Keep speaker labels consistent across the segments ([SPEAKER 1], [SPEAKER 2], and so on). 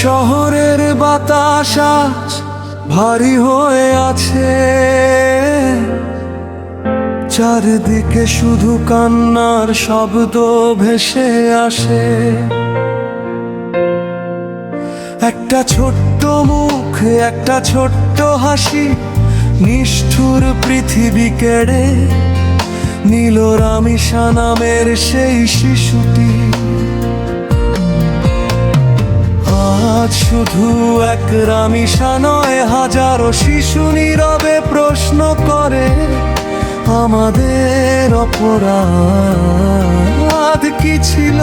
[SPEAKER 1] শহরের বাতাস আজ ভারী হয়ে আছে, চারদিকে শুধু কান্নার শব্দ ভেসে আসে। একটা ছোট্ট মুখ, একটা ছোট্ট হাসি, নিষ্ঠুর পৃথিবী কেড়ে নিল রামিসা নামের সেই শিশুটি। আজ শুধু এক রামিসা নয়, হাজারো শিশু নীরবে প্রশ্ন করে, আমাদের অপরাধ কি ছিল?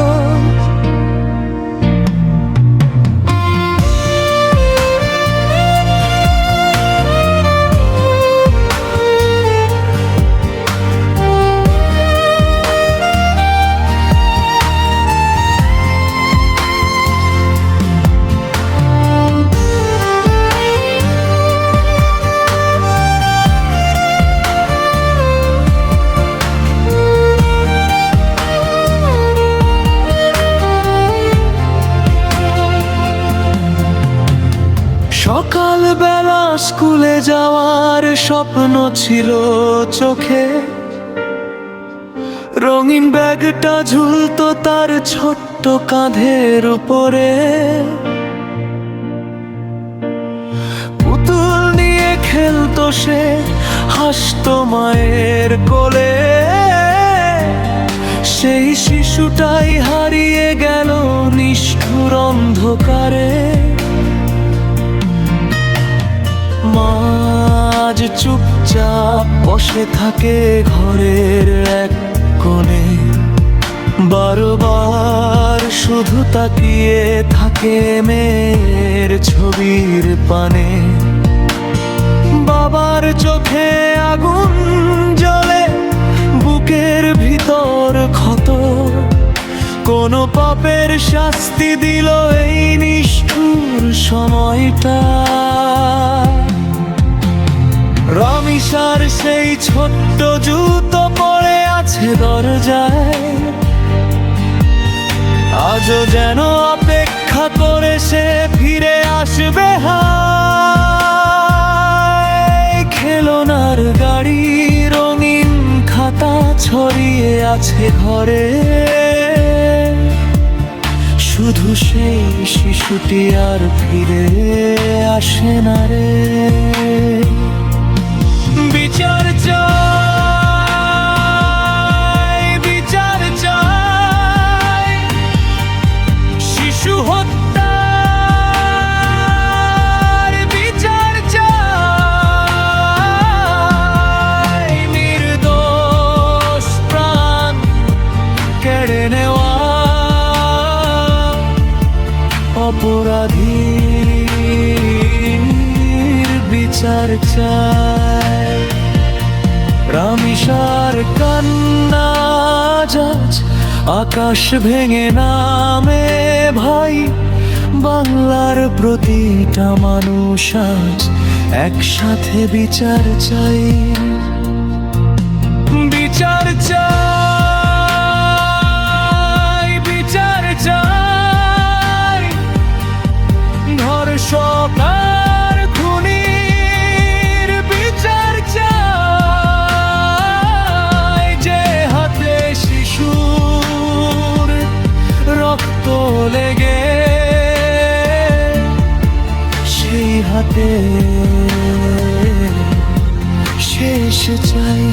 [SPEAKER 1] সকালবেলা স্কুলে যাওয়ার স্বপ্ন ছিল চোখে, রঙিন ব্যাগটা ঝুলতো তার ছোট্ট কাঁধের উপরে। পুতুল নিয়ে খেলতো সে, হাসতো মায়ের কোলে। সেই শিশুটাই হারিয়ে গেল নিষ্ঠুর অন্ধকারে। মাঝ চুপচাপ বসে থাকে ঘরের এক কোণে, বারবার শুধু তাকিয়ে থাকে মেয়ের ছবির পানে। বাবার চোখে আগুন জ্বলে, বুকের ভিতর ক্ষত, কোন পাপের শাস্তি দিল এই নিষ্ঠুর সময়টা। রামিসার সেই ছোট্ট জুতো পড়ে আছে দরজায়, আজও যেন অপেক্ষা করে সে ফিরে আসবে। হায়, খেলনার গাড়ি, রঙিন খাতা ছড়িয়ে আছে ঘরে, শুধু সেই শিশুটি আর ফিরে আসে না রে। বিচার চাই, বিচার চাই, শিশু হত্যার বিচার চাই। নির্দোষ প্রাণ কেড়ে নেওয়া অপরাধীর বিচার চাই। রামিসার কান্না আজ আকাশ ভেঙে নামে ভাই, বাংলার প্রতিটা মানুষ আজ একসাথে বিচার চাই। বিচার চাই, বিচার চাই, ধর্ষক আর খুনির বিচার চাই। যে হাতে শিশুর রক্ত লেগে, সেই হাতে শেষ চাই।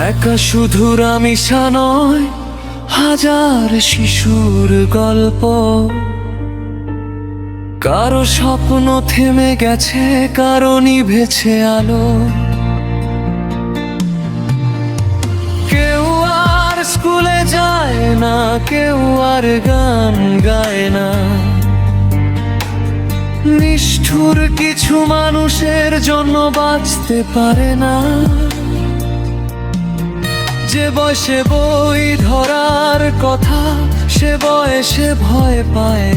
[SPEAKER 1] একা শুধু রামিসা নয়, হাজার শিশুর গল্প। কারো স্বপ্ন থেমে গেছে, কারো নিভেছে আলো। কেউ আর স্কুলে যায় না, কেউ আর গান গায় না। নিষ্ঠুর কিছু মানুষের জন্য বাঁচতে পারে না। যে বয়সে বই ধরার কথা সে বয়সে ভয় পায়।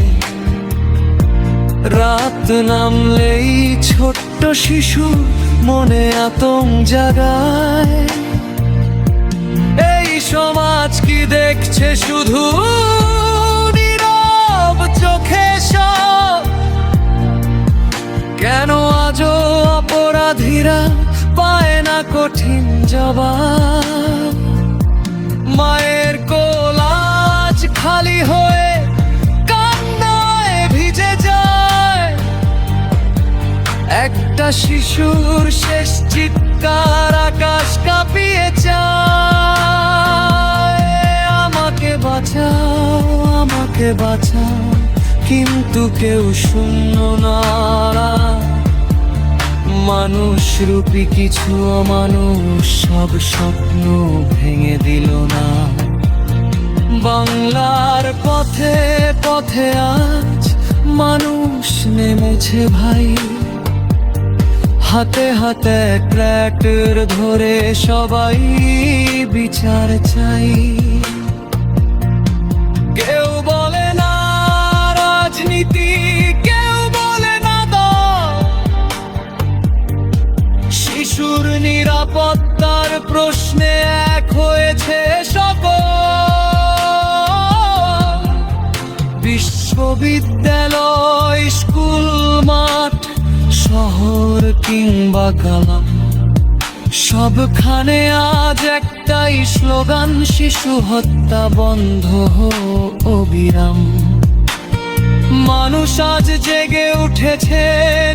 [SPEAKER 1] রাত নামলেই ছোট্ট শিশু মনে আতঙ্ক জাগায়। এই সমাজ কি দেখছে শুধু নীরব চোখে সব? কেন আজও অপরাধীরা পায় না কঠিন জবাব? মায়ের কোল আজ খালি হয়ে কান্নায় ভিজে যায়। একটা শিশুর শেষ চিৎকার আকাশ কাঁপিয়ে যায়, আমাকে বাঁচাও, আমাকে বাঁচাও। কিন্তু কেউ শূন্য না। মানুষ রূপী কিছু অমানুষ সব স্বপ্ন ভেঙে দিল না। বাংলার পথে পথে আজ মানুষ নেমেছে ভাই। হাতে হাতে ট্র্যাক্টর ধরে সবাই বিচার চাই। কেউ বলে না রাজনীতি, কেউ বলে না দল। শিশুর নিরাপত্তার প্রশ্নে এক হয়েছে সকল। বিশ্ববিদ্যালয়, স্কুল মাঠ, শহর কিংবা গ্রাম, সবখানে আজ একটাই স্লোগান, শিশু হত্যা বন্ধ হোক অবিরাম। মানুষ আজ জেগে উঠেছে,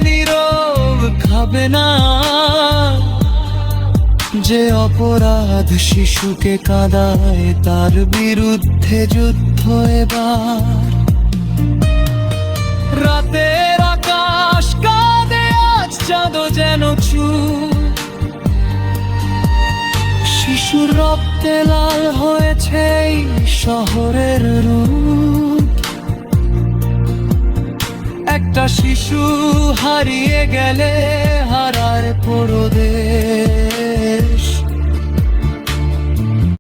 [SPEAKER 1] নীরব খাবে না। যে অপরাধ শিশুকে কাঁদায় তার বিরুদ্ধে যুদ্ধ এবার। রাতের আকাশ কাঁদে আজ চাঁদও যেন চুপ। শিশুর রক্তে লাল হয়েছে এই শহরের রূপ। একটা শিশু হারিয়ে গেলে হারার পুরো দেশ।